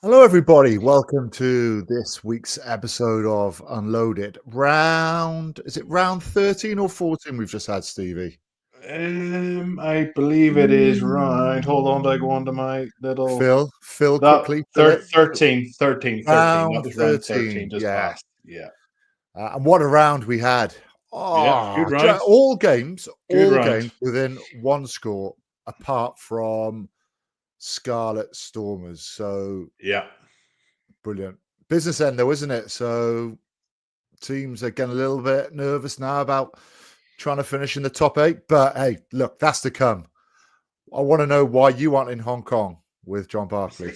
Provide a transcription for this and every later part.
Hello, everybody. Welcome to this week's episode of Unloaded. Is it round 13 or 14 we've just had, Stevie? I believe it is right. Hold on, I go on to my little Phil, that quickly, fill it. 13. That Round was round 13 13, just yeah. passed. Yeah. And what a round we had. Yeah. Good Oh, round. all games Good round. within one score, apart from Scarlet Stormers. So Yeah. brilliant. Business end, though, isn't it? So teams are getting a little bit nervous now about trying to finish in the top 8. But hey, look, that's to come. I want to know why you aren't in Hong Kong with John Barclay.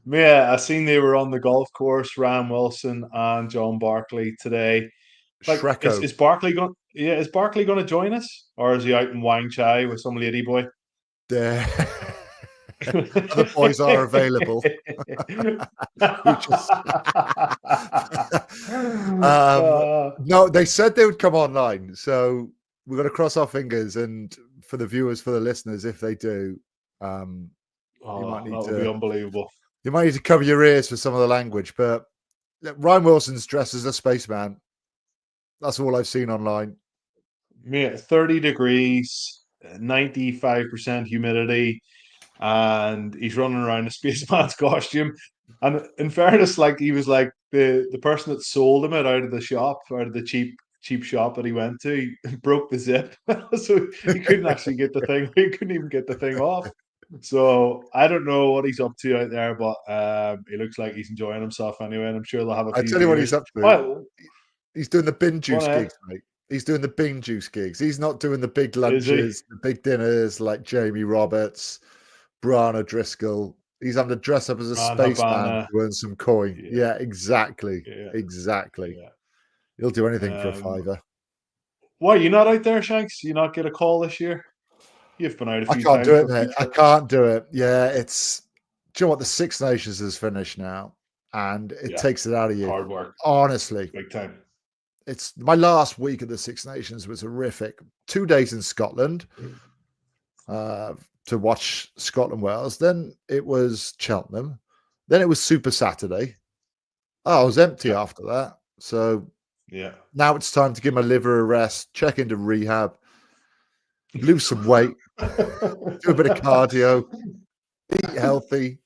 Yeah, I seen they were on the golf course, Ryan Wilson and John Barclay today. Like, is, Shreko. is Barkley going? Yeah, is Barkley going to join us, or is he out in Wang Chai with some lady boy? Other boys are available. We just no, they said they would come online. So we're going to cross our fingers. And for the viewers, for the listeners, if they do, you might That need would be to unbelievable. cover your ears for some of the language. But Ryan Wilson's dressed as a spaceman. That's all I've seen online. Yeah, 30 degrees, 95% humidity, and he's running around in a spaceman's costume. And in fairness, like he was like the person that sold him it out of the shop, out of the cheap shop that he went to, he broke the zip. So he couldn't actually get the thing, he couldn't even get the thing off. So I don't know what he's up to out there, but he looks like he's enjoying himself anyway, and I'm sure they'll have a I few tell you what he's beers. up to. Oh, He's doing the bin go on juice ahead. gigs, mate. He's doing the bin juice gigs. He's not doing the big Is he? lunches, the big dinners like Jamie Roberts, Brian O'Driscoll. He's having to dress up as a Ron spaceman Habana. to earn some coin. Yeah, Yeah, exactly. yeah, Exactly. yeah. He'll do anything for a Um, fiver. why you not out there, Shanks? You not get a call this year? You've been out a I few can't times do it, for mate. I FIFA. can't do it. Yeah, do you know what? The Six Nations has finished now, and it Yeah, takes it out of you. hard work, Honestly, big time. it's my last week of the Six Nations was horrific. 2 days in Scotland uh, to watch Scotland Wales. Then it was Cheltenham. Then it was Super Saturday. Oh, I was empty Yeah, after that. So yeah. now it's time to give my liver a rest, check into rehab, lose some weight, do a bit of cardio, eat healthy.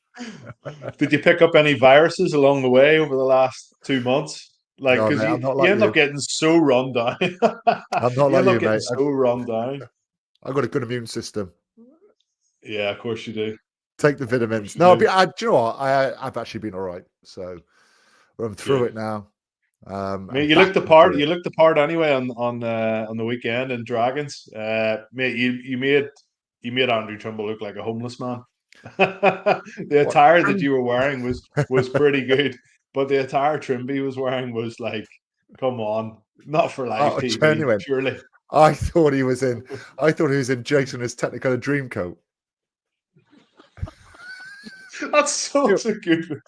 Did you pick up any viruses along the way over the last 2 months? Like, No, because mate, I'm you not you like end up you. getting so run down. I'm not You like end up you, getting mate. so run down. I've got a good immune system. Yeah, of course you do. Take the Of course vitamins. you No, do. do you know what? I've actually been all right. So I'm through Good. it now. I'm Mate, you back looked the into part. it. You looked the part anyway on the weekend in Dragons. Mate, you made Andrew Trimble look like a homeless man. The What? attire that you were wearing was pretty good, but the attire Trimby was wearing was like, come on, not for live Oh, TV, genuine. surely. I thought he was in. I thought he was in Jason as Technicolor Dreamcoat. That's such a good.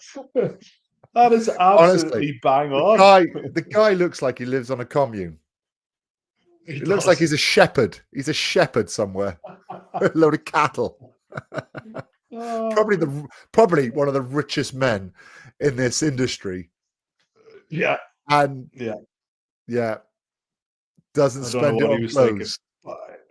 That is Honestly, absolutely bang the on. guy, the guy looks like he lives on a commune. He It looks like does. he's a shepherd. He's a shepherd somewhere. A load of cattle. Oh, Probably one of the richest men in this industry. yeah, And yeah. yeah, doesn't I don't know spend it what he on was thinking. clothes.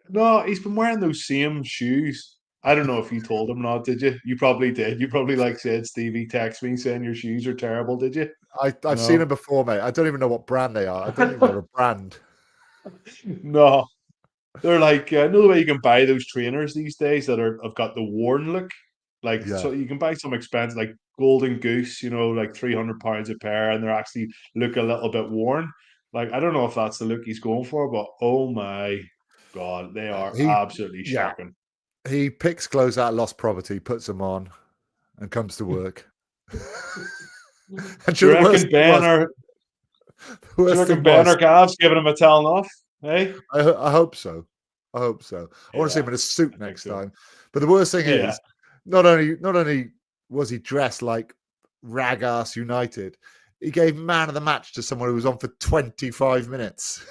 No, he's been wearing those same shoes. I don't know if you told him not, did you? You probably did. You probably like said, Stevie, text me saying your shoes are terrible, did you? I've seen No. them before, mate. I don't even know what brand they are. I don't even know the brand. No. They're like know the way you can buy those trainers these days that have got the worn look. Like Yeah. so you can buy some expensive like Golden Goose, like £300 a pair, and they're actually look a little bit worn. Like I don't know if that's the look he's going for, but oh my god, they are He absolutely yeah. shocking. He picks clothes out of lost property, puts them on, and comes to work. And Do you the worst reckon thing Ben was, or the do you worst reckon thing Ben was, or Gav's giving him a telling off? Hey? I hope so. I hope so. I want to see Yeah, him in a suit I think next so. time. But the worst thing Yeah. is, not only was he dressed like rag ass United, he gave man of the match to someone who was on for 25 minutes.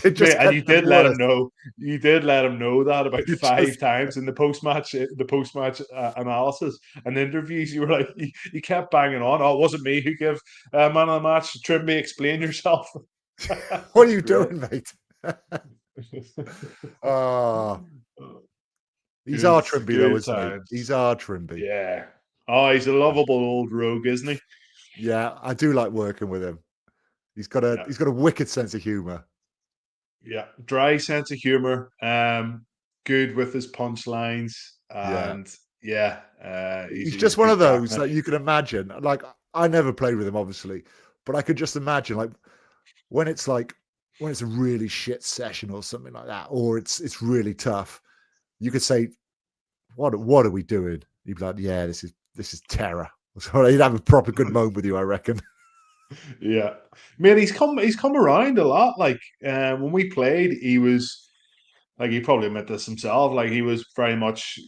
It just Mate, and kept you getting did let him worse. know. You did let him know that about You 5 times in the post-match analysis and interviews. You were like, you kept banging on. Oh, it wasn't me who gave man of the match. Trimby, explain yourself. what are you Great. doing, mate? Oh, he's Good, our Trimby, though, good isn't he? times. He's our Trimby. Yeah. Oh, he's a lovable old rogue, isn't he? Yeah, I do like working with him. He's got Yeah. a wicked sense of humor. Yeah. Dry sense of humor. Good with his punchlines. Yeah. And yeah, He's he's just a one good of crack, those mate. that you can imagine. Like, I never played with him, obviously, but I could just imagine, like, when it's a really shit session or something like that, or it's really tough. You could say, "What are we doing?" He'd be like, "Yeah, this is terror." So he'd have a proper good moment with you, I reckon. Yeah, man, he's come around a lot. Like when we played, he was like he probably admit this himself. Like he was very much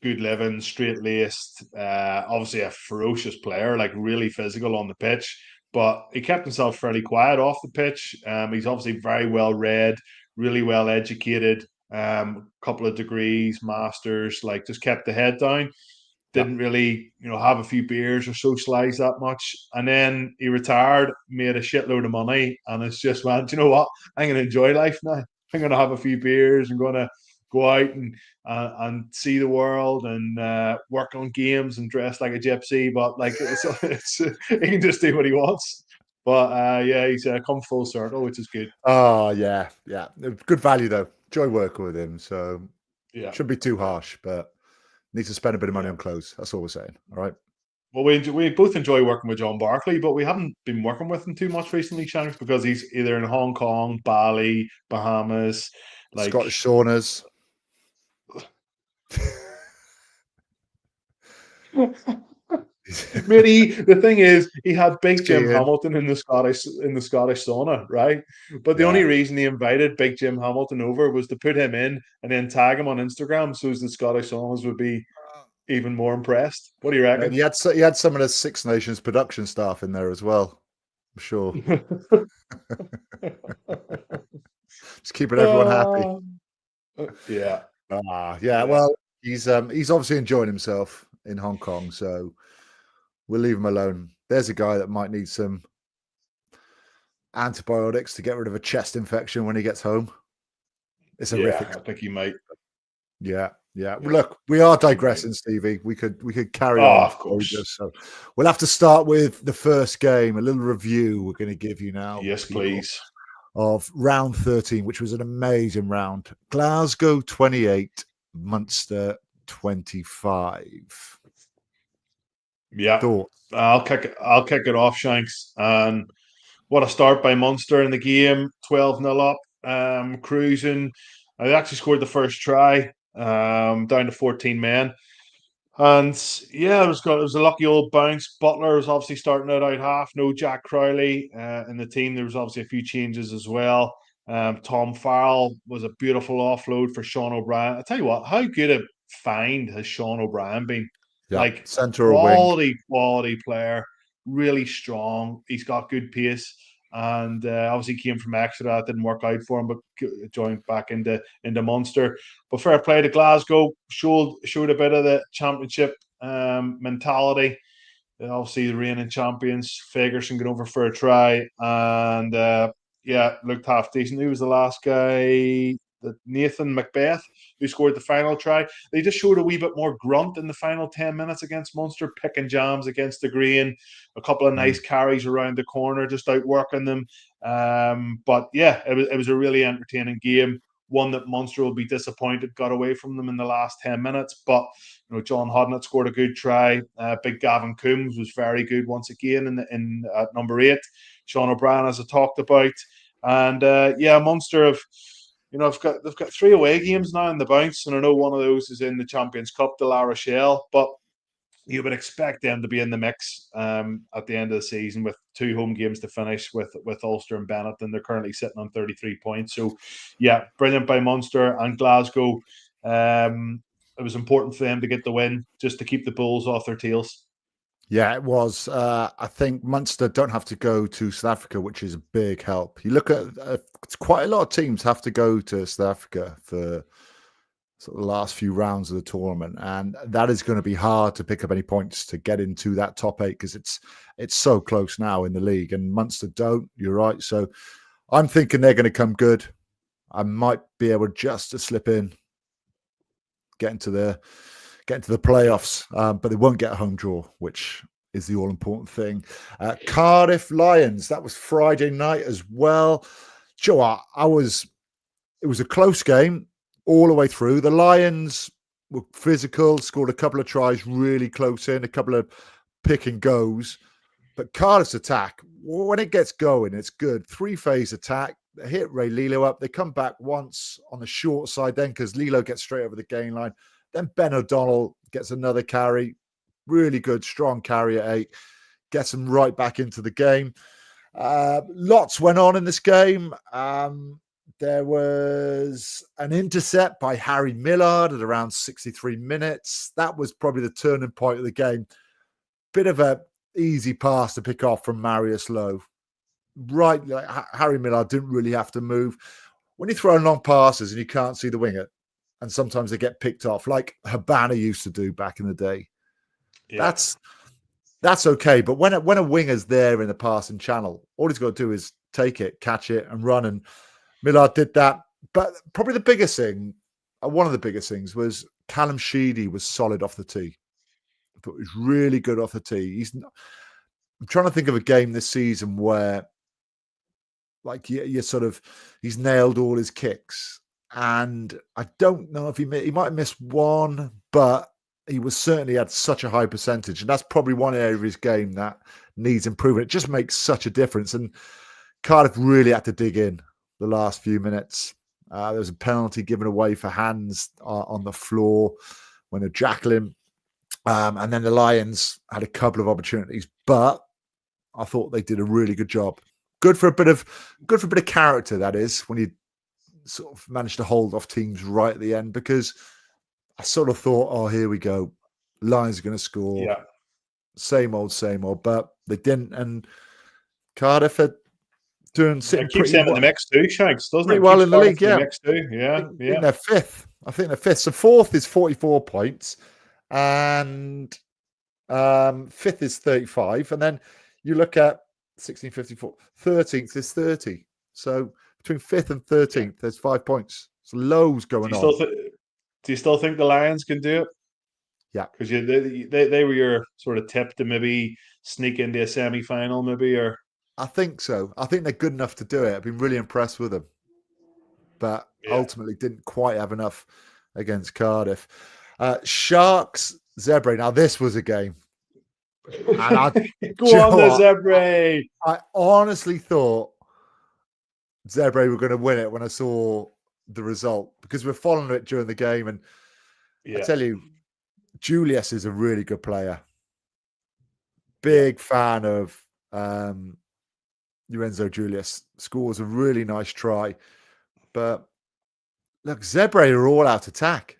good living, straight laced. Obviously a ferocious player, like really physical on the pitch. But he kept himself fairly quiet off the pitch. He's obviously very well read, really well educated. Couple of degrees, masters. Like just kept the head down, Yeah. didn't really, have a few beers or socialize that much. And then he retired, made a shitload of money, and it's just went, you know what? I'm going to enjoy life now. I'm going to have a few beers. I'm going to go out and see the world and work on games and dress like a gypsy. But like it's he can just do what he wants. But yeah, he's come full circle, which is good. Oh yeah, yeah. Good value though. Enjoy working with him. So Yeah, shouldn't be too yeah, harsh, but need to spend a bit of money yeah. on clothes. That's all we're saying. All right. Well, we both enjoy working with John Barclay, but we haven't been working with him too much recently, Shanks, because he's either in Hong Kong, Bali, Bahamas. Like, Scottish saunas. maybe the thing is, he had Big Jim Skiing. Hamilton in the Scottish sauna, right? But the only Yeah. reason he invited Big Jim Hamilton over was to put him in and then tag him on Instagram, so as the Scottish saunas would be even more impressed. What do you And reckon? he had some of the Six Nations production staff in there as well. I'm sure. Just keeping everyone happy. Uh, yeah, Yeah. yeah. Well, he's obviously enjoying himself in Hong Kong, so we'll leave him alone. There's a guy that might need some antibiotics to get rid of a chest infection when he gets home. It's Yeah, horrific. I think he might. Yeah, yeah. Yeah, Look, we are he might. digressing, Stevie. We could carry Oh, on of for ages. course. So we'll have to start with the first game. A little review we're going to give you now, Yes, people, please. of round 13, which was an amazing round. Glasgow 28, Munster 25. Yeah, Thoughts? I'll kick it off, Shanks. And what a start by Munster in the game, 12-0 up, cruising. I actually scored the first try, down to 14 men. And yeah, it was a lucky old bounce. Butler was obviously starting out half. No Jack Crowley in the team. There was obviously a few changes as well. Tom Farrell was a beautiful offload for Sean O'Brien. I tell you what, how good a find has Sean O'Brien been? Yeah, Like centre or wing. quality player, really strong. He's got good pace, and obviously came from Exeter. That didn't work out for him, but joined back into Munster. But fair play to Glasgow, showed a bit of the championship mentality. Obviously, the reigning champions, Fagerson got over for a try, and yeah, looked half decent. Who was the last guy? Nathan Macbeth, who scored the final try. They just showed a wee bit more grunt in the final 10 minutes against Munster, picking jams against the green, a couple of nice carries around the corner, just outworking them. But yeah, it was a really entertaining game. One that Munster will be disappointed got away from them in the last 10 minutes. But John Hodnett scored a good try. Big Gavin Coombs was very good once again in at number 8. Sean O'Brien, as I talked about. And yeah, Munster have they've got 3 away games now in the bounce, and I know one of those is in the Champions Cup to La Rochelle, but you would expect them to be in the mix at the end of the season with 2 home games to finish with Ulster and Bennett, and they're currently sitting on 33 points. So, yeah, brilliant by Munster and Glasgow. It was important for them to get the win just to keep the Bulls off their tails. Yeah, it was. I think Munster don't have to go to South Africa, which is a big help. You look at it's quite a lot of teams have to go to South Africa for sort of the last few rounds of the tournament, and that is going to be hard to pick up any points to get into that top eight because it's so close now in the league, and Munster don't. You're right. So I'm thinking they're going to come good. I might be able just to slip in, get into the playoffs, but they won't get a home draw, which is the all important thing. Cardiff Lions, that was Friday night as well. Joe, it was a close game all the way through. The Lions were physical, scored a couple of tries really close in, a couple of pick and goes. But Cardiff's attack, when it gets going, it's good. 3-phase attack. They hit Ray Lilo up. They come back once on the short side then because Lilo gets straight over the gain line. Then Ben O'Donnell gets another carry. Really good, strong carry at 8. Gets them right back into the game. Lots went on in this game. There was an intercept by Harry Millard at around 63 minutes. That was probably the turning point of the game. Bit of a easy pass to pick off from Marius Lowe. Right, like Harry Millard didn't really have to move. When you throw long passes and you can't see the winger, and sometimes they get picked off, like Habana used to do back in the day. Yeah. That's okay. But when a winger's there in the passing channel, all he's got to do is take it, catch it, and run. And Millard did that. But probably the biggest thing, one of the biggest things, was Callum Sheedy was solid off the tee. But was really good off the tee. I'm trying to think of a game this season where, like, he's nailed all his kicks. And I don't know if he might have missed one, but he was certainly had such a high percentage. And that's probably one area of his game that needs improvement. It just makes such a difference. And Cardiff really had to dig in the last few minutes. There was a penalty given away for hands on the floor when a Jacqueline. And then the Lions had a couple of opportunities, but I thought they did a really good job. Good for a bit of character, that is, when you sort of managed to hold off teams right at the end, because I sort of thought, oh, here we go. Lions are going to score. Yeah. Same old, but they didn't. And Cardiff are sitting pretty well in the mix too, Shanks, doesn't it? Pretty well in the league, yeah. Mix too. Yeah, I think they're fifth. So fourth is 44 points and fifth is 35. And then you look at 1654, 13th is 30. So between 5th and 13th, there's 5 points. So lows going on. Do you still think the Lions can do it? Yeah. Because they were your sort of tip to maybe sneak into a semi-final, maybe, or... I think so. I think they're good enough to do it. I've been really impressed with them. But ultimately didn't quite have enough against Cardiff. Sharks, Zebre. Now, this was a game. And Go on, the Zebre. I honestly thought Zebre were going to win it when I saw the result, because we're following it during the game. And I tell you, Julius is a really good player. Big fan of Lorenzo Julius. Scores a really nice try. But look, Zebre are all out attack.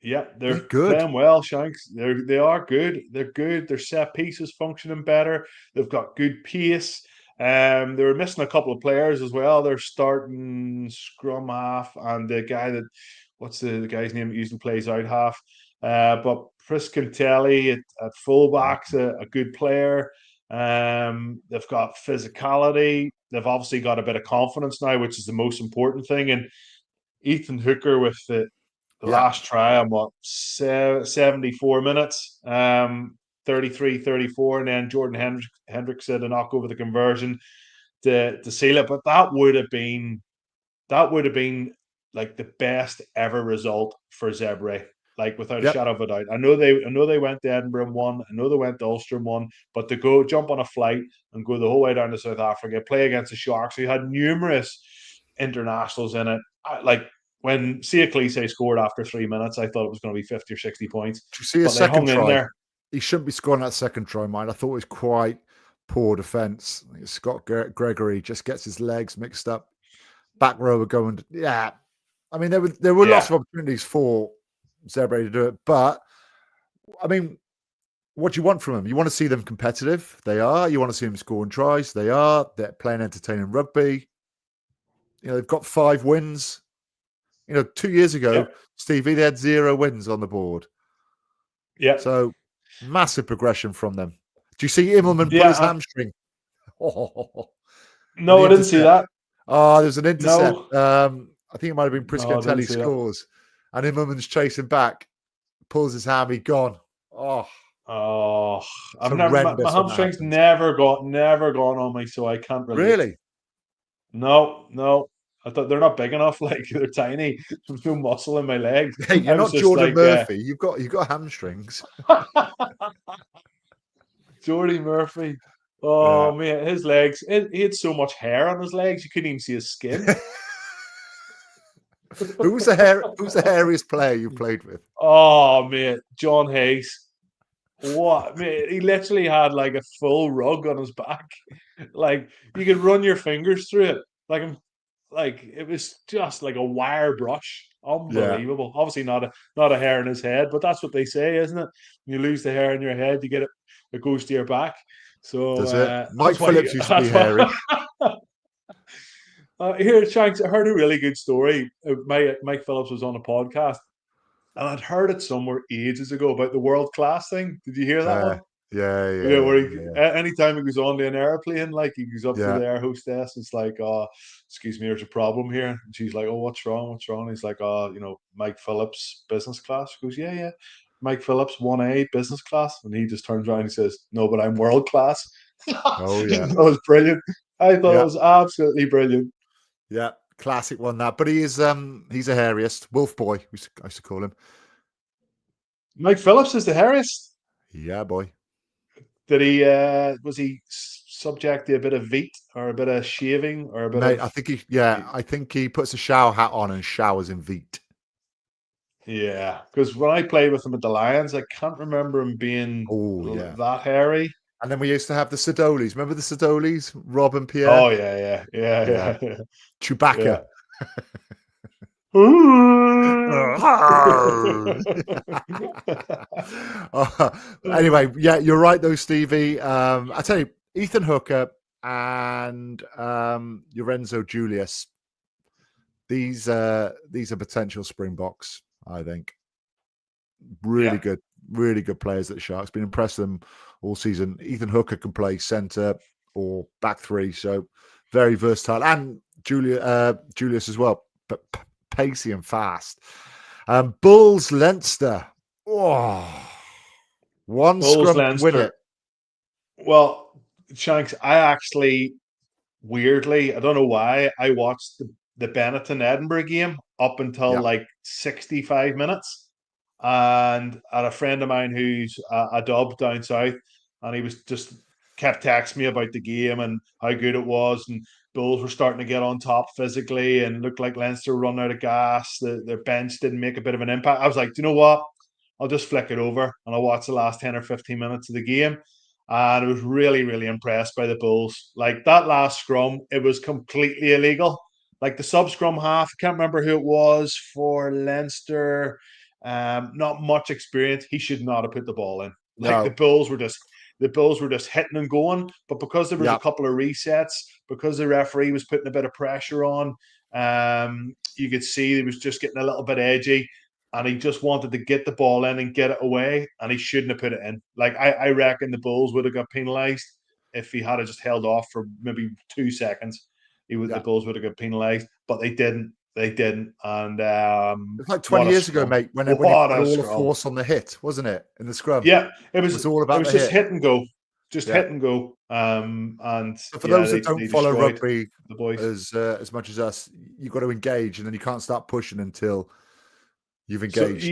Yeah, they're good. Playing well, Shanks. They are good. They're good. Their set pieces functioning better. They've got good pace. They were missing a couple of players as well. They're starting scrum half and the guy that, what's the guy's name that usually plays out half? But Priscantelli at fullback's a good player. They've got physicality. They've obviously got a bit of confidence now, which is the most important thing. And Ethan Hooker with the last try on 74 minutes, 33-34, and then Jordan Hendricks had a knock over the conversion to seal it. But that would have been like the best ever result for Zebre, like without a shadow of a doubt. I know they went to Edinburgh and won. I know they went to Ulster and won, but to go jump on a flight and go the whole way down to South Africa, play against the Sharks, who had numerous internationals in it, when Sia Cleese scored after 3 minutes, I thought it was going to be 50 or 60 points. Did you see his second try? He shouldn't be scoring that second try, mine. I thought it was quite poor defence. Scott Gregory just gets his legs mixed up. Back row were going, I mean, there were lots of opportunities for Zebre to do it, but I mean, what do you want from them? You want to see them competitive. They are. You want to see them scoring tries. They are. They're playing entertaining rugby. They've got 5 wins. 2 years ago, Stevie, they had 0 wins on the board. Yeah. So massive progression from them. Do you see Immelman pull his hamstring? No, I didn't see that. Oh, there's an intercept. No. I think it might have been Priscantelli scores. And Immelman's chasing back, pulls his hammy, gone. I've never. My hamstring's never gone on me, so I can't relate. Really? No. I thought they're not big enough. Like they're tiny. There's no muscle in my legs. Hey, you're not Jordan Murphy. You've got hamstrings. Jordy Murphy. Oh man, his legs. He had so much hair on his legs, you couldn't even see his skin. Who's the hairiest player you played with? Oh man, John Hayes. What man? He literally had like a full rug on his back. Like you could run your fingers through it. Like it was just like a wire brush. Unbelievable. Yeah. Obviously not a hair in his head, but that's what they say, isn't it? When you lose the hair in your head, you get it goes to your back. So does it? Mike Phillips used to be hairy. Here, Shanks, I heard a really good story. Mike Phillips was on a podcast, and I'd heard it somewhere ages ago about the world class thing. Did you hear that one? Yeah. Where anytime he goes on to an airplane, like he goes up to the air hostess, it's like, "Oh, excuse me, there's a problem here." And she's like, "Oh, what's wrong? He's like, "Oh, Mike Phillips, business class." He goes, "Yeah. Mike Phillips, 1A, business class." And he just turns around and he says, "No, but I'm world class." Oh yeah, that was brilliant. I thought it was absolutely brilliant. Yeah, classic one that. But he's a hairiest wolf boy. I used to call him. Mike Phillips is the hairiest. Yeah, boy. Did he? Was he subject to a bit of veet or a bit of shaving or a bit of? I think he puts a shower hat on and showers in veet. Yeah, because when I played with him at the Lions, I can't remember him being that hairy. And then we used to have the Sidolis. Remember the Sidolis? Rob and Pierre? Oh, yeah. Chewbacca. Yeah. Anyway, yeah, you're right though, Stevie. I tell you, Ethan Hooker and Lorenzo Julius, these are potential Springboks, I think. Really good players at the Sharks. Been impressed with them all season. Ethan Hooker can play centre or back 3, so very versatile. And Julius as well, but pacey and fast. Bulls Leinster. Oh, one Bulls scrum Leinster. win it. Well, Shanks, I actually weirdly, I don't know why, I watched the Benetton Edinburgh game up until like 65 minutes. And I had a friend of mine who's a dub down south, and he was just kept texting me about the game and how good it was, and Bulls were starting to get on top physically and looked like Leinster were running out of gas. Their bench didn't make a bit of an impact. I was like, do you know what? I'll just flick it over and I'll watch the last 10 or 15 minutes of the game. And I was really, really impressed by the Bulls. Like that last scrum, it was completely illegal. Like the sub scrum half, I can't remember who it was for Leinster. Not much experience. He should not have put the ball in. Like the Bulls were just hitting and going. But because there was a couple of resets, because the referee was putting a bit of pressure on, you could see he was just getting a little bit edgy. And he just wanted to get the ball in and get it away, and he shouldn't have put it in. Like I reckon the Bulls would have got penalised if he had just held off for maybe 2 seconds. The Bulls would have got penalised, but they didn't. And it's like 20 years ago, mate, when he put all the force on the hit, wasn't it? In the scrum. Yeah, it was all about. It was just hit and go, hit and go. And for those that don't follow rugby the boys as much as us, you've got to engage, and then you can't start pushing until you've engaged. So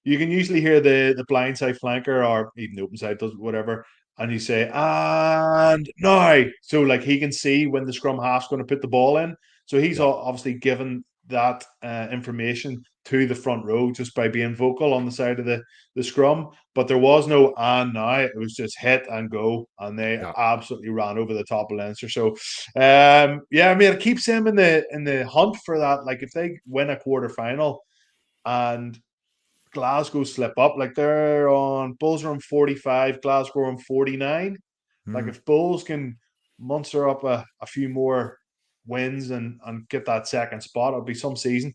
you can usually hear the blind side flanker or even the open side does whatever, and you say and now, so like he can see when the scrum half's going to put the ball in. So he's obviously given that information to the front row just by being vocal on the side of the scrum. But there was no and now, it was just hit and go, and they absolutely ran over the top of Leinster. So I mean, it keeps them in the hunt for that. Like if they win a quarter final and Glasgow slip up. Like Bulls are on 45, Glasgow are on 49. Like Mm. if Bulls can muster up a few more wins and get that second spot, it'll be some season.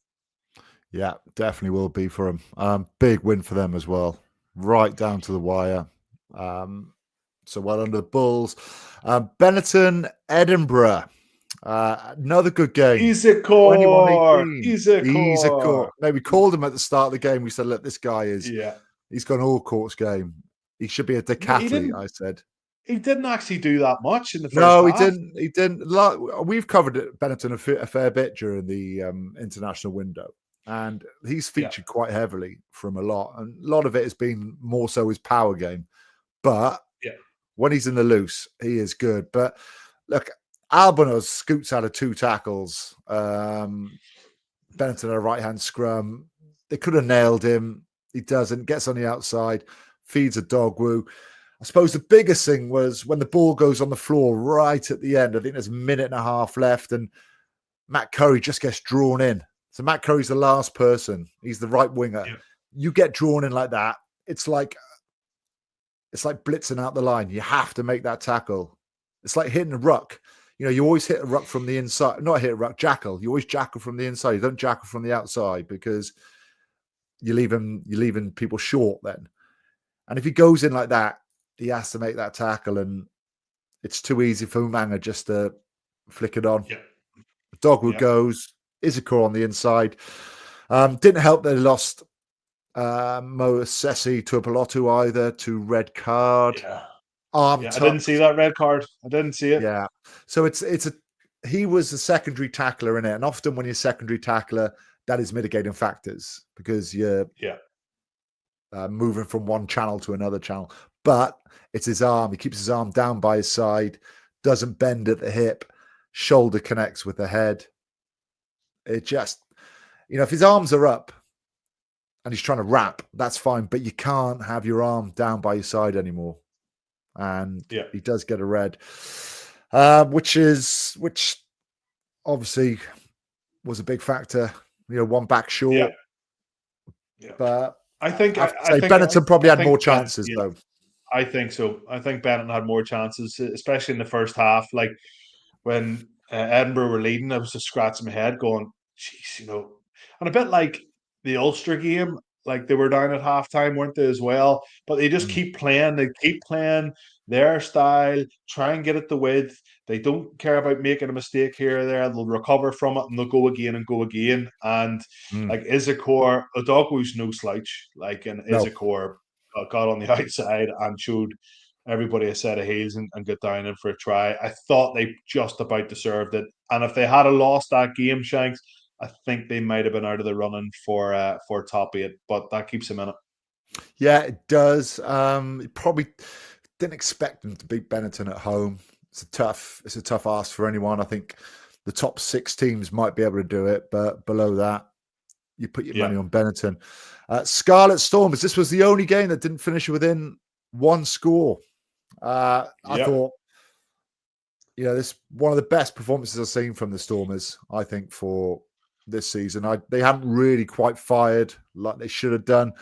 Yeah, definitely will be for them. Big win for them as well, right down to the wire. So well under the Bulls. Benetton, Edinburgh. Another good game. Issacore, 21-18. He's a Issacore. court. No, we called him at the start of the game. We said, look, this guy Yeah, he's got an all courts game. He should be a he decathlete, didn't. I said. He didn't actually do that much in the first No, he half. didn't. He didn't. We've covered it, Benetton a fair bit during the international window, and he's Yeah, featured quite heavily from a lot. And a lot of it has been more so his power game. But yeah, when he's in the loose, he is good. But look, Albanos scoots out of 2 tackles. Benetton a right hand scrum. They could have nailed him. He doesn't. Gets on the outside, feeds a dog woo. I suppose the biggest thing was when the ball goes on the floor right at the end. I think there's a minute and a half left, and Matt Curry just gets drawn in. So Matt Curry's the last person. He's the right winger. yeah. You get drawn in like that. It's like blitzing out the line. You have to make that tackle. It's like hitting a ruck. You know, you always hit a ruck from the inside. Not hit a ruck, jackal. You always jackal from the inside. You don't jackal from the outside because you're leaving people short then. And if he goes in like that, he has to make that tackle, and it's too easy for Umanga just to flick it on. Yeah. Dogwood goes, Issacore on the inside. Didn't help they lost Mo Sessi to a Pelotu either, to red card. Yeah. Arm I didn't see that red card. I didn't see it. Yeah. So he was a secondary tackler in it. And often when you're a secondary tackler, that is mitigating factors because you're moving from one channel to another channel. But it's his arm. He keeps his arm down by his side, doesn't bend at the hip, shoulder connects with the head. It just, if his arms are up and he's trying to wrap, that's fine. But you can't have your arm down by your side anymore. And he does get a red, which obviously was a big factor. One back short. Yeah. But I think Benetton probably had more chances though. I think so. I think Benetton had more chances, especially in the first half. Like when Edinburgh were leading, I was just scratching my head, going, "Jeez," and a bit like the Ulster game. Like they were down at halftime, weren't they, as well? But they just keep playing. They keep playing their style, try and get it the width. They don't care about making a mistake here or there. They'll recover from it and they'll go again and go again. And like Issacore, Odogwu's no slouch. Like, and Issacore got on the outside and showed everybody a set of heels and got down in for a try. I thought they just about deserved it. And if they had lost that game, Shanks, I think they might have been out of the running for top 8, but that keeps them in it. Yeah, it does. Probably didn't expect them to beat Benetton at home. It's a tough ask for anyone. I think the top 6 teams might be able to do it, but below that, you put your money on Benetton. Scarlet Stormers. This was the only game that didn't finish within 1 score. I thought, this one of the best performances I've seen from the Stormers, I think, for this season. They haven't really quite fired like they should have done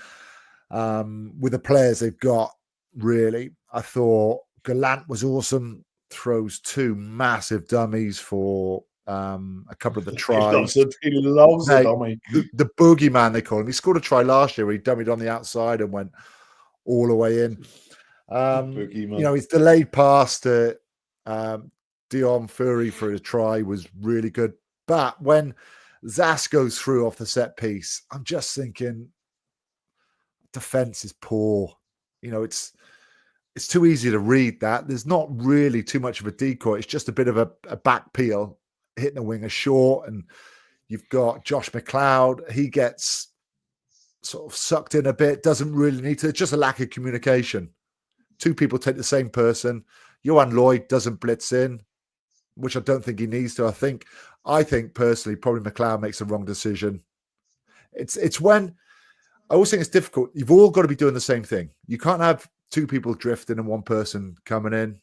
with the players they've got, really. I thought Gallant was awesome. Throws 2 massive dummies for a couple of the tries. He loves a dummy. The boogeyman, they call him. He scored a try last year where he dummied on the outside and went all the way in. His delayed pass to Dion Fury for his try was really good. But when Zas goes through off the set piece, I'm just thinking defense is poor. It's too easy to read that. There's not really too much of a decoy. It's just a bit of a back peel, hitting the winger short. And you've got Josh McLeod. He gets sort of sucked in a bit, doesn't really need to. It's just a lack of communication. 2 people take the same person. Johan Lloyd doesn't blitz in, which I don't think he needs to. I think personally, probably McLeod makes the wrong decision. It's when I always think it's difficult. You've all got to be doing the same thing. You can't have 2 people drifting and 1 person coming in.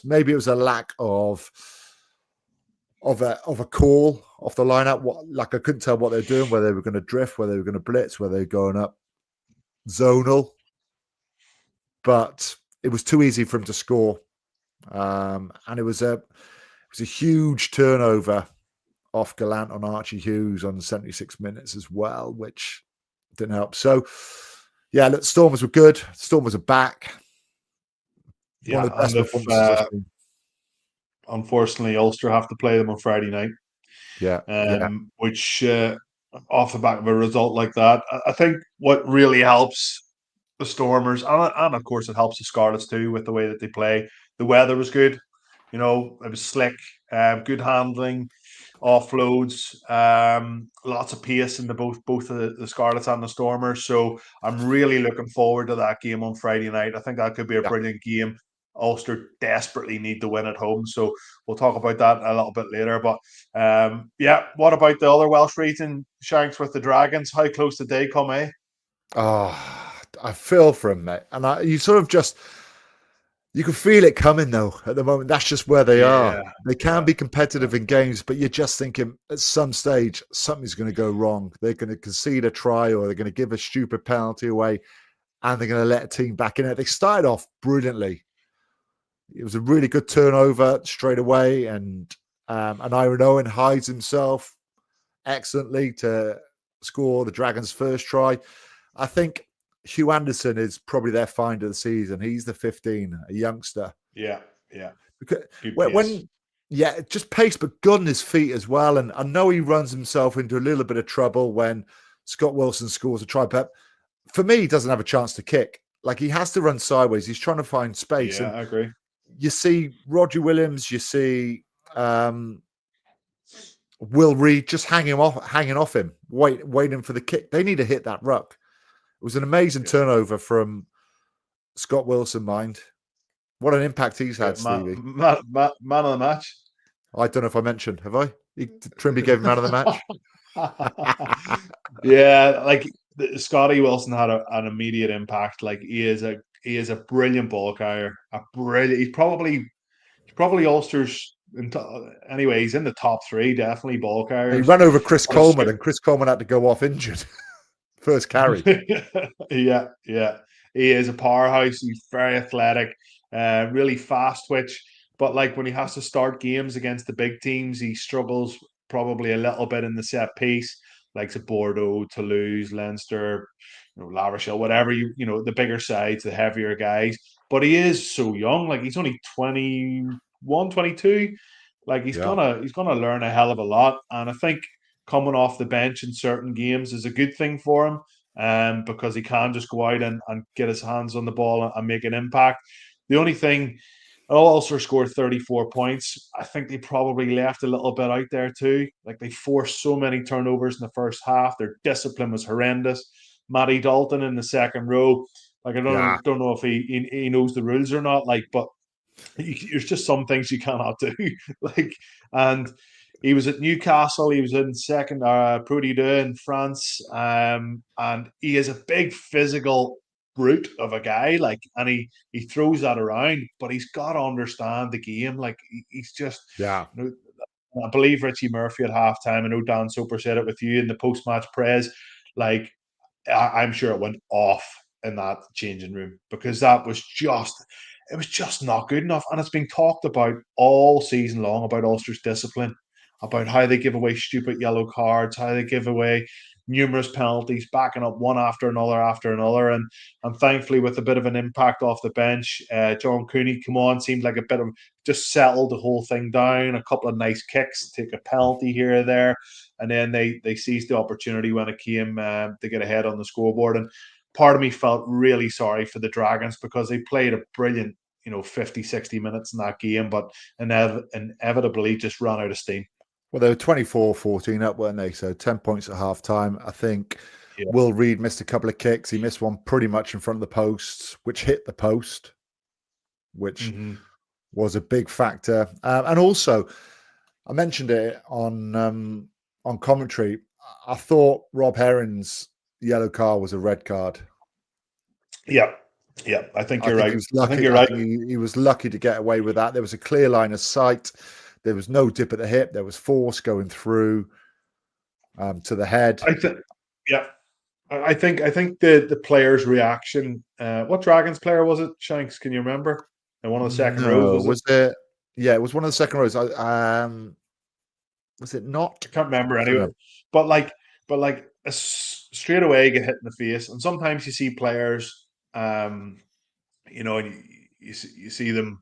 Maybe it was a lack of a call off the lineup. I couldn't tell what they're doing, whether they were going to drift, whether they were going to blitz, whether they were going up. zonal, but it was too easy for him to score. And it was a huge turnover off Gallant on Archie Hughes on 76 minutes as well, which didn't help. So, yeah, look, Stormers were good. Stormers are back. One of the best performances I've seen. Unfortunately, Ulster have to play them on Friday night. Yeah. Which off the back of a result like that, I think what really helps the Stormers, and of course it helps the Scarlets too with the way that they play. The weather was good, it was slick, good handling, offloads, lots of pace into both the Scarlets and the Stormers. So I'm really looking forward to that game on Friday night. I think that could be a brilliant game. Ulster desperately need to win at home, so we'll talk about that a little bit later. But what about the other Welsh region, Shanks, with the Dragons? How close did they come, eh? Oh, I feel for him, mate. And you can feel it coming, though, at the moment. That's just where they are. They can be competitive in games, but you're just thinking at some stage, something's going to go wrong. They're going to concede a try, or they're going to give a stupid penalty away, and they're going to let a team back in it. They started off brilliantly. It was a really good turnover straight away, and Iron Owen hides himself excellently to score the Dragons' first try. I think Hugh Anderson is probably their find of the season. He's the 15, a youngster. Yeah. Because just pace, but good on his feet as well. And I know he runs himself into a little bit of trouble when Scott Wilson scores a try, but for me, he doesn't have a chance to kick. Like, he has to run sideways. He's trying to find space. Yeah, I agree. You see Roger Williams, you see Will Reed just hanging off him, waiting for the kick. They need to hit that ruck. It was an amazing turnover from Scott Wilson, mind. What an impact he's had, Stevie. Man of the match. I don't know if I mentioned, have I? Trimby gave him man of the match. Yeah, like Scotty Wilson had an immediate impact. Like, he is a brilliant ball carrier. He's probably Ulster's. Anyway, he's in the top three, definitely ball carriers. He ran over Chris Coleman, and Chris Coleman had to go off injured. First carry. Yeah. He is a powerhouse. He's very athletic, really fast twitch. But like, when he has to start games against the big teams, he struggles probably a little bit in the set piece, like Bordeaux, Toulouse, Leinster, La Rochelle, whatever, the bigger sides, the heavier guys. But he is so young. Like, he's only 21, 22. Like, he's gonna learn a hell of a lot. And I think coming off the bench in certain games is a good thing for him, because he can just go out and get his hands on the ball and make an impact. The only thing, Ulster scored 34 points. I think they probably left a little bit out there too. Like, they forced so many turnovers in the first half. Their discipline was horrendous. Matty Dalton in the second row. Like, I don't know if he knows the rules or not. Like, but there's just some things you cannot do. Like, and he was at Newcastle. He was in second Pro D2 in France, and he is a big physical brute of a guy. Like, and he throws that around, but he's got to understand the game. Like, he's just I believe Richie Murphy at halftime. I know Dan Soper said it with you in the post-match press. Like, I'm sure it went off in that changing room, because it was just not good enough. And it's been talked about all season long about Ulster's discipline, about how they give away stupid yellow cards, how they give away numerous penalties, backing up one after another. And thankfully, with a bit of an impact off the bench, John Cooney come on, seemed like a bit of just settled the whole thing down, a couple of nice kicks, take a penalty here or there. And then they seized the opportunity when it came to get ahead on the scoreboard. And part of me felt really sorry for the Dragons, because they played a brilliant 50, 60 minutes in that game, but inevitably just ran out of steam. Well, they were 24-14 up, weren't they? So 10 points at half-time. I think Will Reed missed a couple of kicks. He missed one pretty much in front of the posts, which hit the post, which was a big factor. And also, I mentioned it on commentary. I thought Rob Herring's yellow card was a red card. Yeah, I think you're right. He was lucky to get away with that. There was a clear line of sight. There was no dip at the hip. There was force going through to the head. I think the players' reaction. What Dragons player was it? Shanks, can you remember? In one of the second rows, No, was it? was it? Yeah, it was one of the second rows. Was it I not? can't remember I don't anyway. know. But straight away get hit in the face, and sometimes you see players, and you see them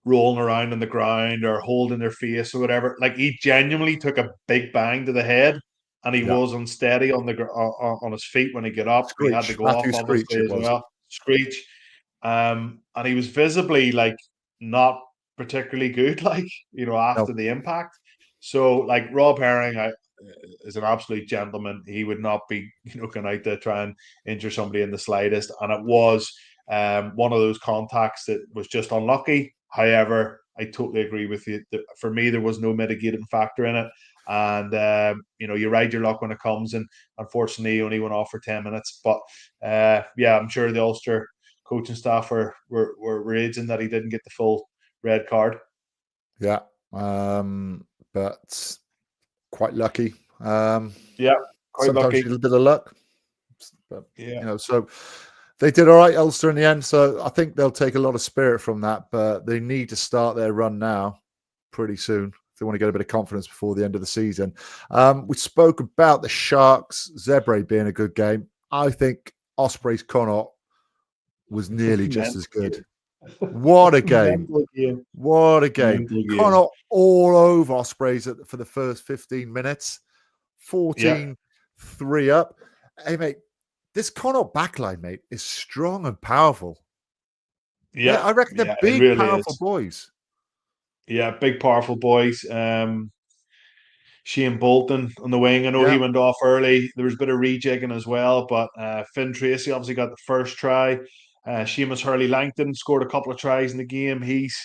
rolling around on the ground or holding their face or whatever. Like he genuinely took a big bang to the head, and he Yeah, was unsteady on his feet when he got up. He had to Screech, go off Matthew Screech. obviously It as was. well. Screech, and he was visibly like not particularly good, like No, after the impact. So like Rob Herring, is an absolute gentleman. He would not be going out to try and injure somebody in the slightest, and it was one of those contacts that was just unlucky. However, I totally agree with you. For me, there was no mitigating factor in it. And you ride your luck when it comes, and unfortunately, he only went off for 10 minutes. But yeah, I'm sure the Ulster coaching staff were raging that he didn't get the full red card. yeah, but quite lucky. Yeah, quite Sometimes lucky. you need a bit of luck, but Yeah, so they did all right, Ulster, in the end. So I think they'll take a lot of spirit from that, but they need to start their run now, pretty soon, if they want to get a bit of confidence before the end of the season. We spoke about the Sharks Zebre being a good game. I think Ospreys Connacht was nearly just as mental good. game. What a game! Mental game. What a game! Mental game. Connacht all over Ospreys for the first 15 minutes, Yeah. 14-3 up. Hey, mate, this Connacht backline, mate, is strong and powerful. Yeah. I reckon they're Yeah. It big, really powerful is. boys. Yeah. Big, powerful boys. Shane Bolton on the wing. I know he Yeah. went off early. There was a bit of rejigging as well, but Finn Tracy obviously got the first try. Seamus Hurley Langton scored a couple of tries in the game. He's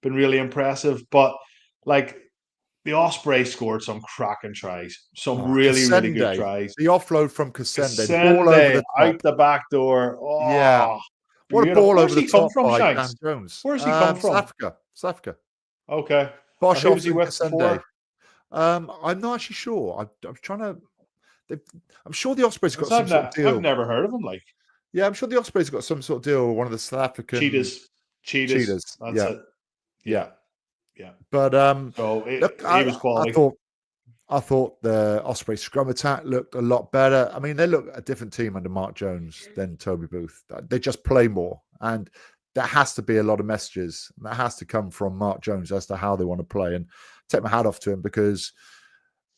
been really impressive. But like the Ospreys scored some cracking tries, some Oh, really, really good Cassende. tries. The offload from Cassende, the ball over Sende the out top. the back door. Yeah. Oh, What a beautiful. ball Where's over the he come top from, by Dan Shanks? Jones. Where's he come South from? Africa. South Africa. Okay. And who was Boshoff he and with Cassende. before? I'm not actually sure. I'm trying to. I'm sure the Ospreys got Because some sort of I've deal. never heard of him. Like Yeah, I'm sure the Ospreys got some sort of deal with one of the South African Cheetahs. Cheetahs. cheaters. That's Yeah, it. yeah. Yeah. Yeah. But So look, he was I quality. thought the Osprey scrum attack looked a lot better. I mean, they look a different team under Mark Jones than Toby Booth. They just play more, and that has to be a lot of messages. That has to come from Mark Jones as to how they want to play. And take my hat off to him because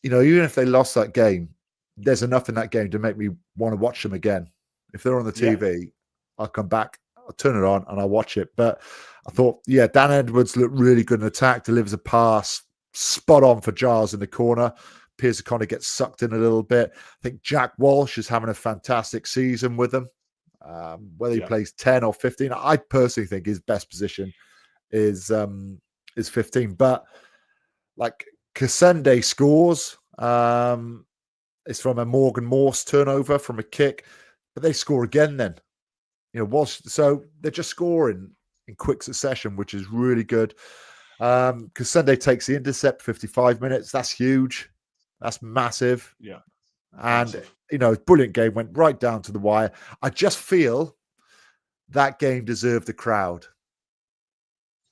even if they lost that game, there's enough in that game to make me want to watch them again. If they're on the Yeah. TV, I'll come back, I'll turn it on, and I'll watch it. But I thought, yeah, Dan Edwards looked really good in attack, delivers a pass, spot on for Giles in the corner. Piers O'Connor gets sucked in a little bit. I think Jack Walsh is having a fantastic season with them. Whether he plays 10 or 15, I personally think his best position is 15. But like Cassende scores. It's from a Morgan Morse turnover from a kick, but they score again then. So they're just scoring in quick succession, which is really good. Cassende takes the intercept 55 minutes. That's huge. That's massive. Yeah. And, Massive. brilliant game, went right down to the wire. I just feel that game deserved a crowd.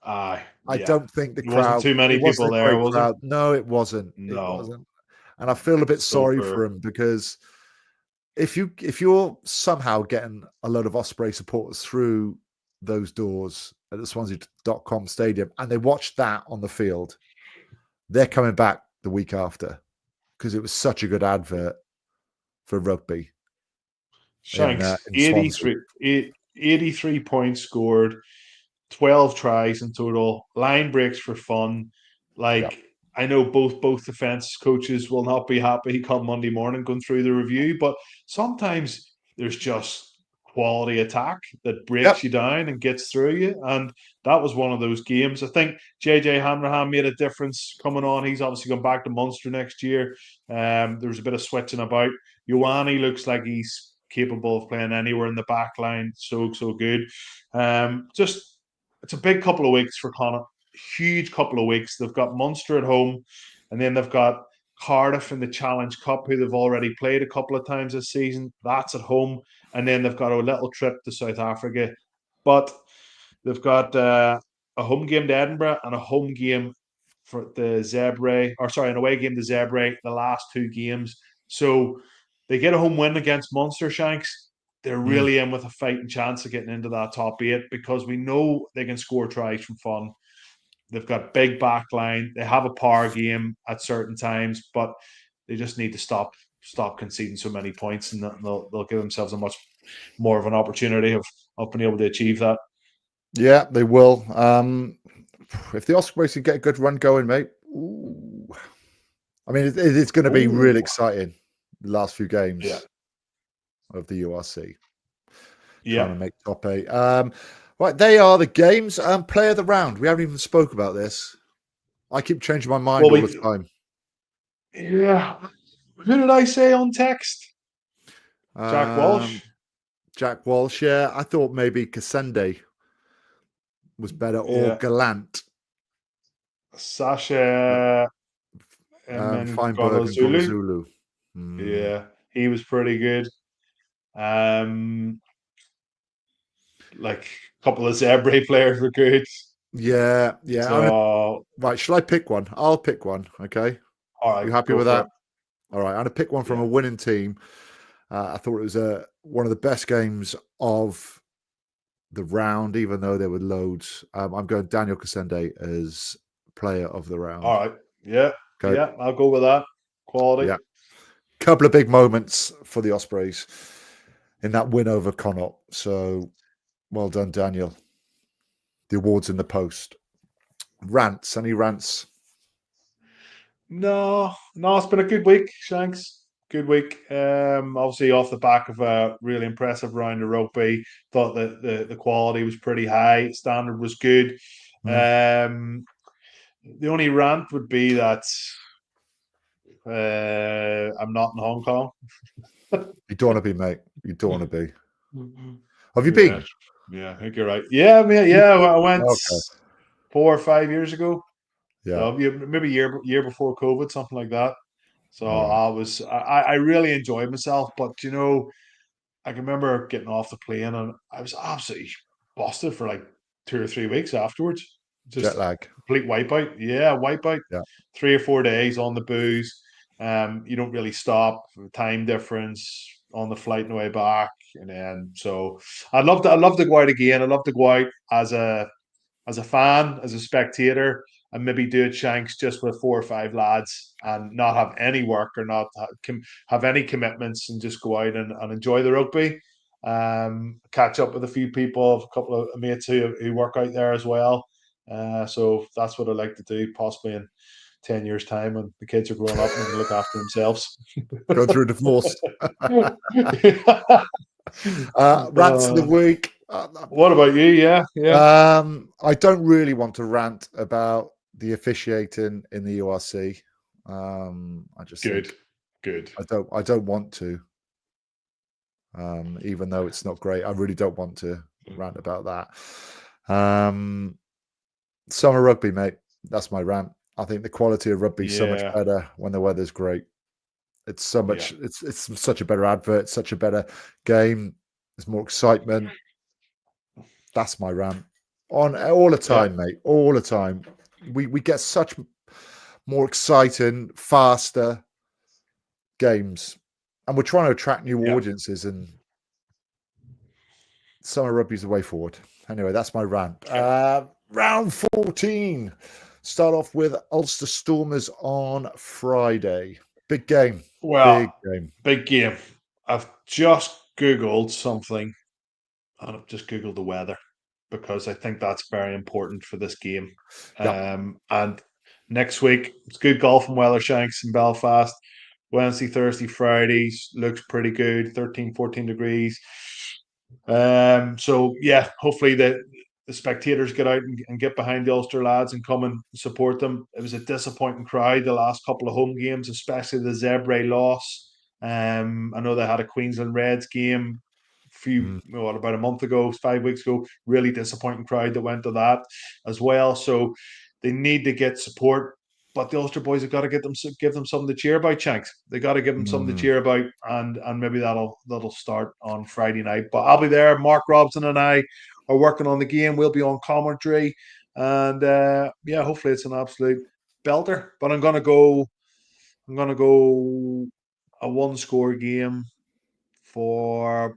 Aye. I Yeah. don't think the There wasn't crowd, too many it wasn't people a there, great was it? crowd. No, it wasn't. It No. wasn't. And I feel a bit So sorry poor. for him because if you're somehow getting a lot of Osprey supporters through those doors at the Swansea.com stadium and they watch that on the field, they're coming back the week after because it was such a good advert for rugby Shanks, in Swansea. 83 points scored, 12 tries in total, line breaks for fun. Yeah. Like, I know both defense coaches will not be happy come Monday morning going through the review, but sometimes there's just quality attack that breaks Yep. you down and gets through you. And that was one of those games. I think JJ Hanrahan made a difference coming on. He's obviously going back to Munster next year. There was a bit of switching about. Ioane looks like he's capable of playing anywhere in the back line. So good. Just it's a big couple of weeks for Connacht. Huge couple of weeks. They've got Munster at home, and then they've got Cardiff in the Challenge Cup, who they've already played a couple of times this season. That's at home. And then they've got a little trip to South Africa. But they've got a home game to Edinburgh and a home game for the Zebre, or sorry, an away game to Zebre, the last two games. So they get a home win against Munster, Shanks. They're really in with a fighting chance of getting into that top 8 because we know they can score tries from fun. They've got big back line. They have a power game at certain times, but they just need to stop conceding so many points, and they'll give themselves a much more of an opportunity of being able to achieve that. Yeah, they will. If the Ospreys can get a good run going, mate, I mean, it's going to be really exciting. The last few games of the URC, trying to make top 8. Right, they are the games. Player of the round. We haven't even spoke about this. I keep changing my mind all the time. Yeah. Who did I say on text? Jack Walsh. Jack Walsh, yeah. I thought maybe Kasende was better, or Gallant. Sasha Feinberg and Gonzulu. Yeah, he was pretty good. Like a couple of Zebre players were good. Yeah. So, right, shall I pick one? I'll pick one. Okay. All right. You happy with that? All right. I'm gonna pick one from a winning team. I thought it was one of the best games of the round, even though there were loads. I'm going Daniel Kasende as player of the round. All right. Yeah. Okay. Yeah, I'll go with that. Quality. Yeah. Couple of big moments for the Ospreys in that win over Connacht. So well done, Daniel. The awards in the post. Rants? Any rants? No, it's been a good week, Shanks. Good week. Obviously off the back of a really impressive round of rugby. Thought that the quality was pretty high. Standard was good. The only rant would be that I'm not in Hong Kong. You don't want to be, mate. You don't want to be. Have you been? Yeah, I think you're right. Yeah, I went 4 or 5 years ago. Yeah, maybe year before COVID, something like that. So I really enjoyed myself. But I can remember getting off the plane and I was absolutely busted for like 2 or 3 weeks afterwards. Just jet lag, complete wipeout. Yeah, wipeout. Yeah, 3 or 4 days on the booze. You don't really stop. Time difference on the flight and the way back, and then so I'd love to go out again. I'd love to go out as a fan, as a spectator, and maybe do it, Shanks, just with 4 or 5 lads and not have any work or not have any commitments and just go out and enjoy the rugby. Catch up with a few people, a couple of mates who work out there as well. So that's what I'd like to do, possibly in 10 years' time when the kids are growing up and can look after themselves. Go through a divorce. Rants of the week. What about you? Yeah. I don't really want to rant about the officiating in the URC. I just good. I don't want to. Even though it's not great, I really don't want to rant about that. Summer rugby, mate. That's my rant. I think the quality of rugby is so much better when the weather's great. It's so much. It's such a better advert, such a better game. There's more excitement. That's my rant. On all the time, mate. All the time. We get such more exciting, faster games, and we're trying to attract new audiences. And summer rugby's the way forward. Anyway, that's my rant. Round 14. Start off with Ulster Stormers on Friday. Big game. Well, big game. I've just Googled something, and I've just Googled the weather because I think that's very important for this game. And next week, it's good golf and weather, Shanks, in Belfast. Wednesday, Thursday, Fridays looks pretty good, 13, 14 degrees. So, hopefully the spectators get out and get behind the Ulster lads and come and support them. It was a disappointing crowd the last couple of home games, especially the Zebre loss. I know they had a Queensland Reds game about a month ago, 5 weeks ago. Really disappointing crowd that went to that as well. So they need to get support but the Ulster boys have got to give them something to cheer about, Shanks. They got to give them something to cheer about, and maybe that'll start on Friday night. But I'll be there. Mark Robson and I are working on the game. We'll be on commentary, and hopefully it's an absolute belter. But I'm gonna go a one-score game for.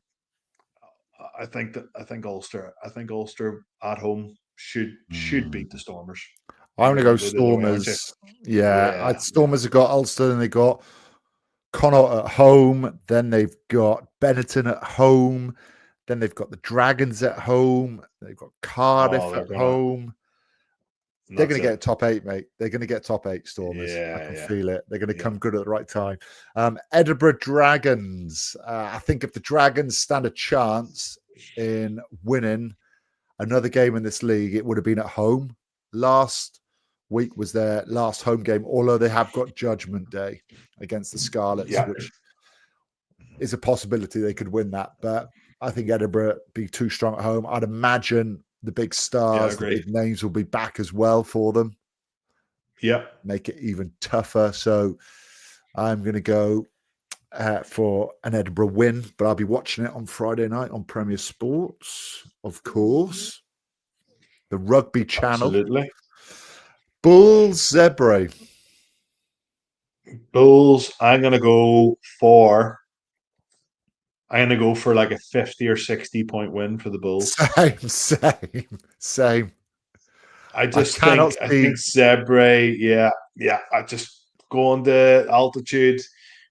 I think Ulster. I think Ulster at home should beat the Stormers. I'm going to go You're the way, aren't you? Stormers. Yeah, Yeah. Stormers have got Ulster, and they got Connacht at home. Then they've got Benetton at home. Then they've got the Dragons at home. They've got Cardiff Oh, at home. They're going to get top 8, mate. They're going to get top 8, Stormers. I can feel it. They're going to come good at the right time. Edinburgh Dragons. I think if the Dragons stand a chance in winning another game in this league, it would have been at home. Last week was their last home game, although they have got Judgment Day against the Scarlets, which is a possibility they could win that. But I think Edinburgh be too strong at home. I'd imagine the big stars, the big names will be back as well for them. Yeah. Make it even tougher. So I'm going to go for an Edinburgh win, but I'll be watching it on Friday night on Premier Sports, of course. The Rugby Channel. Absolutely. Bulls, Zebra. Bulls, I'm going to go for like a 50 or 60 point win for the Bulls. Same. I think Zebra, I just go on the altitude,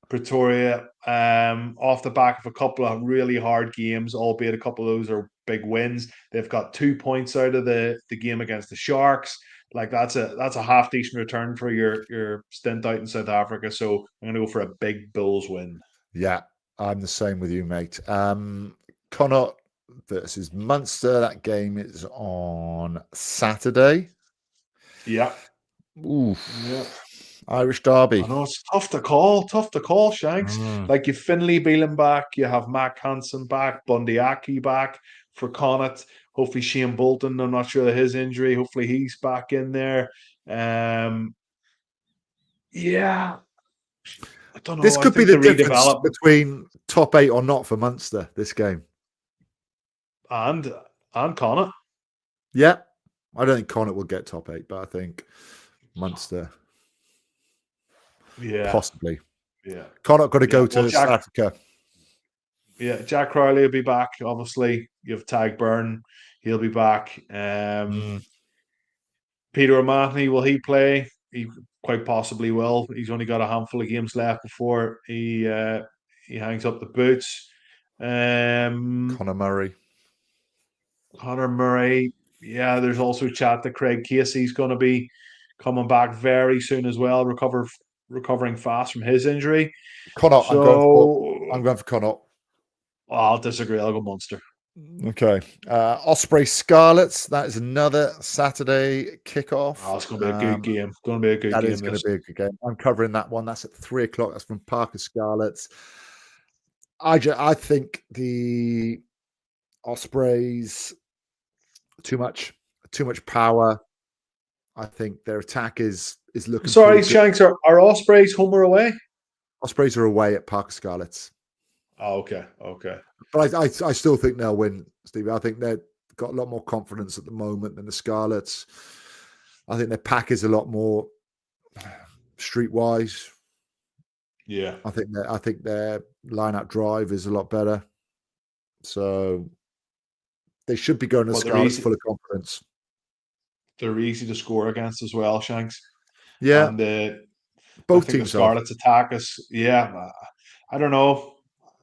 Pretoria, off the back of a couple of really hard games, albeit a couple of those are big wins. They've got 2 points out of the game against the Sharks. Like that's a half decent return for your stint out in South Africa. So I'm going to go for a big Bulls win. Yeah, I'm the same with you, mate. Connacht versus Munster. That game is on Saturday. Yeah. Oof. Yeah. Irish Derby. I know it's tough to call, Shanks. Like you Finlay Beelan back, you have Mac Hansen back, Bundy Aki back for Connacht. Hopefully Shane Bolton, I'm not sure of his injury. Hopefully he's back in there. Yeah. I don't know. This could be the difference between top 8 or not for Munster, this game. And Connacht. Yeah. I don't think Connacht will get top 8, but I think Munster. Yeah. Possibly. Yeah. Connacht got to go to South Africa. Yeah, Jack Crowley will be back, obviously. You have Tag Byrne, he'll be back. Peter O'Mahony, will he play? He quite possibly will. He's only got a handful of games left before he hangs up the boots. Conor Murray. Yeah, there's also chat that Craig Casey's going to be coming back very soon as well, recovering fast from his injury. Connacht, I'm going for Connacht. I'll disagree. I'll go Munster. Okay. Osprey Scarlets. That is another Saturday kickoff. Oh, it's going to be a good game. That is going to be a good game. I'm covering that one. That's at 3:00. That's from Parker Scarlets. I think the Ospreys too much power. I think their attack is looking. Sorry, Shanks. Are Ospreys home or away? Ospreys are away at Parker Scarlets. Oh, okay. But I still think they'll win, Steve. I think they've got a lot more confidence at the moment than the Scarlets. I think their pack is a lot more streetwise. Yeah. I think their line-out drive is a lot better. So they should be going to Scarlets full of confidence. They're easy to score against as well, Shanks. Yeah. And both teams. The Scarlets attack us. Yeah. I don't know.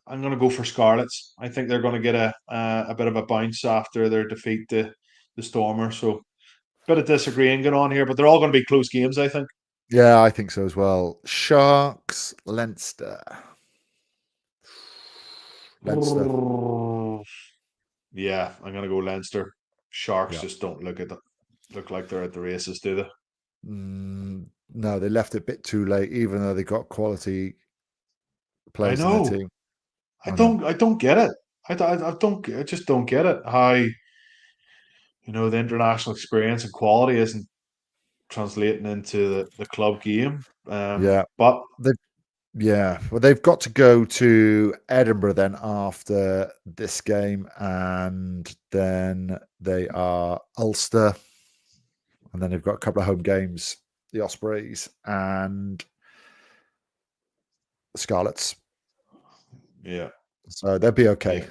I'm going to go for Scarlets. I think they're going to get a bit of a bounce after their defeat to the Stormers. So, a bit of disagreeing going on here, but they're all going to be close games, I think. Yeah, I think so as well. Sharks, Leinster. Yeah, I'm going to go Leinster. Sharks just don't look like they're at the races, do they? No, they left it a bit too late, even though they got quality players in their team. I don't get it. I just don't get it. How the international experience and quality isn't translating into the club game. Yeah. But Well, they've got to go to Edinburgh then after this game, and then they are Ulster, and then they've got a couple of home games, the Ospreys and the Scarlets. Yeah. So they'll be okay. Yeah.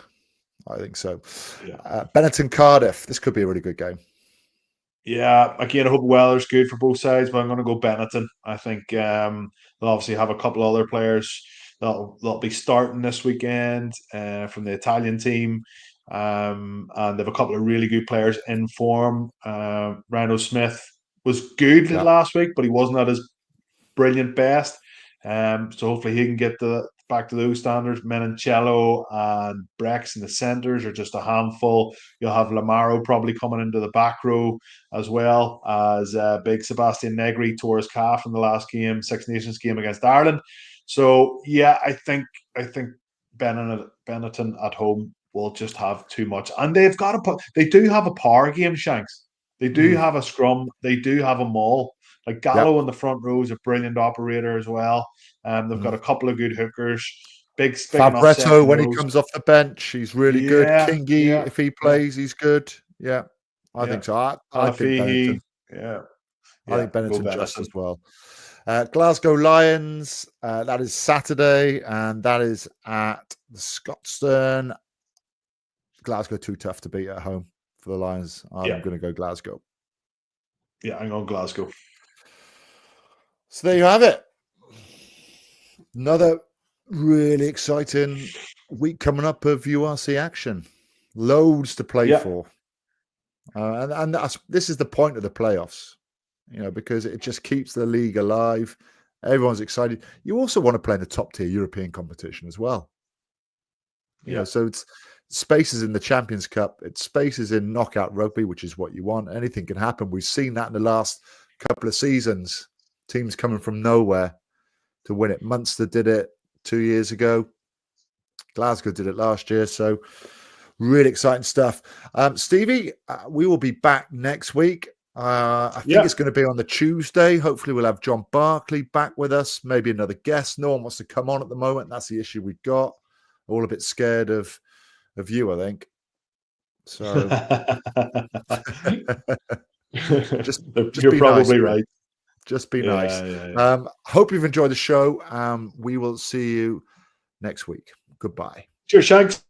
I think so. Yeah. Benetton Cardiff. This could be a really good game. Yeah, again, I hope weather's good for both sides, but I'm going to go Benetton. I think they'll obviously have a couple of other players that'll be starting this weekend from the Italian team, and they have a couple of really good players in form. Rhino Smith was good last week, but he wasn't at his brilliant best. So hopefully he can get back to those standards. Menoncello and Brex in the centres are just a handful. You'll have Lamaro probably coming into the back row as well, as big Sebastian Negri tore his calf in the last game, Six Nations game against Ireland. So yeah, I think Benetton at home will just have too much, and they do have a power game, Shanks. They do have a scrum. They do have a maul. Like Gallo in the front row is a brilliant operator as well. They've got a couple of good hookers. Big enough Fabretto, when he comes off the bench, he's really good. Kingy, if he plays, he's good. Yeah, I think so. I think Benetton. I think Benetton just as well. Glasgow Lions, that is Saturday, and that is at the Scotstoun. Glasgow too tough to beat at home for the Lions. I'm going to go Glasgow. Yeah, I'm going Glasgow. So there you have it. Another really exciting week coming up of URC action. Loads to play for. And this is the point of the playoffs, because it just keeps the league alive. Everyone's excited. You also want to play in the top tier European competition as well. So it's spaces in the Champions Cup. It's spaces in knockout rugby, which is what you want. Anything can happen. We've seen that in the last couple of seasons. Teams coming from nowhere to win it. Munster did it 2 years ago. Glasgow did it last year. So really exciting stuff. Stevie, we will be back next week. I think it's going to be on the Tuesday. Hopefully we'll have John Barclay back with us. Maybe another guest. No one wants to come on at the moment. That's the issue we've got. All a bit scared of you, I think. So just you're be probably nice, right. Just be nice. Hope you've enjoyed the show. We will see you next week. Goodbye. Cheers, Shanks.